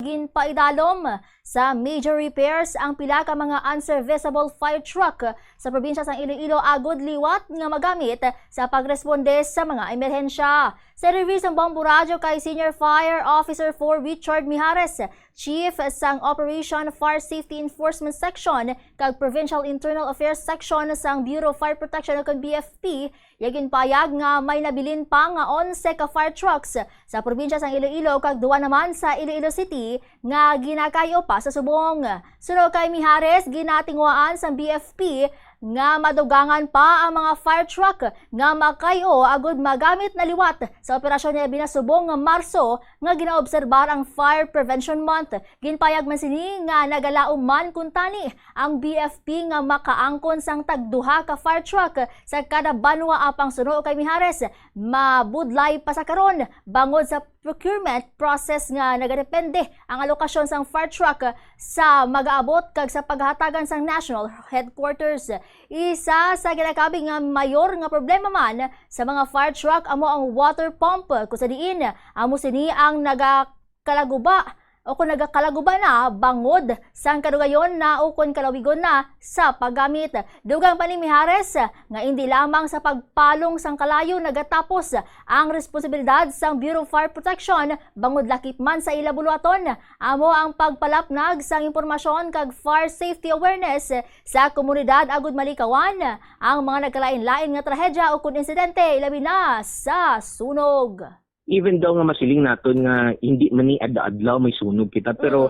ginpaidalom sa major repairs ang pila ka mga unserviceable fire truck sa probinsya sang Iloilo agod liwat nga magamit sa pagresponde sa mga emerhensya. Sa review ng Bombo Radio kay Senior Fire Officer 4 Richard Mijares, Chief sang Operation Fire Safety Enforcement Section kag Provincial Internal Affairs Section sang Bureau of Fire Protection ug BFP, yagin payag nga may nabilin pa nga 11 ka fire trucks sa probinsya sang Iloilo kag duwa naman sa Iloilo City nga ginakayo pa sa subong. Sunod kay Mijares, ginatingwaan sang BFP nga madugangan pa ang mga fire truck nga makayo agud magamit na liwat sa operasyon niya binasubong nga Marso nga ginaobserbar ang Fire Prevention Month. Ginpayag man sini nga nagalaom man kuntani ang BFP nga makaangkon sang tagduha ka fire truck sa kada banwa apang suno kay Mijares. Mabudlay pa sa karon bangod sa procurement process nga nagadepende ang alokasyon sang fire truck sa mag-aabot kag sa paghatagan sang national headquarters. Isa sa ginakabing nga mayor nga problema man sa mga fire truck amo ang water pump kung sa diin amo sini ang nagakalaguba o kung nagakalaguba na bangod sang kadugayon na o kung kalawigon na sa paggamit. Dugang pa ni Mijares nga hindi lamang sa pagpalong sang kalayo nagatapos ang responsibilidad sang Bureau of Fire Protection bangod lakip man sa ilabuluaton amo ang pagpalapnag sang impormasyon kag fire safety awareness sa komunidad agud malikawan ang mga nagkalain-lain nga trahedya o kung insidente ilabi na sa sunog. Even daw nga masiling naton nga hindi man ni adlaw may sunog kita pero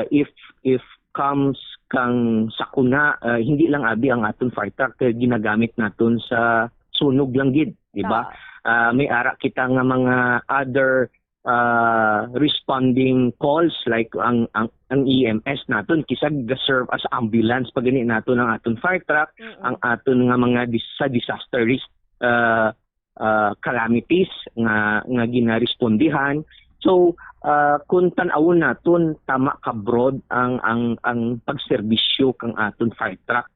if comes kang sakuna hindi lang abi ang aton fire truck ginagamit naton sa sunog lang gid, di ba? May ara kita nga mga other responding calls like ang EMS naton kisag ga-serve as ambulance pag gani naton ang aton fire truck, ang aton nga mga sa disaster risk calamities nga ginarespondihan. So kung tan-awon naton tama ka broad ang pagserbisyo kang aton fire truck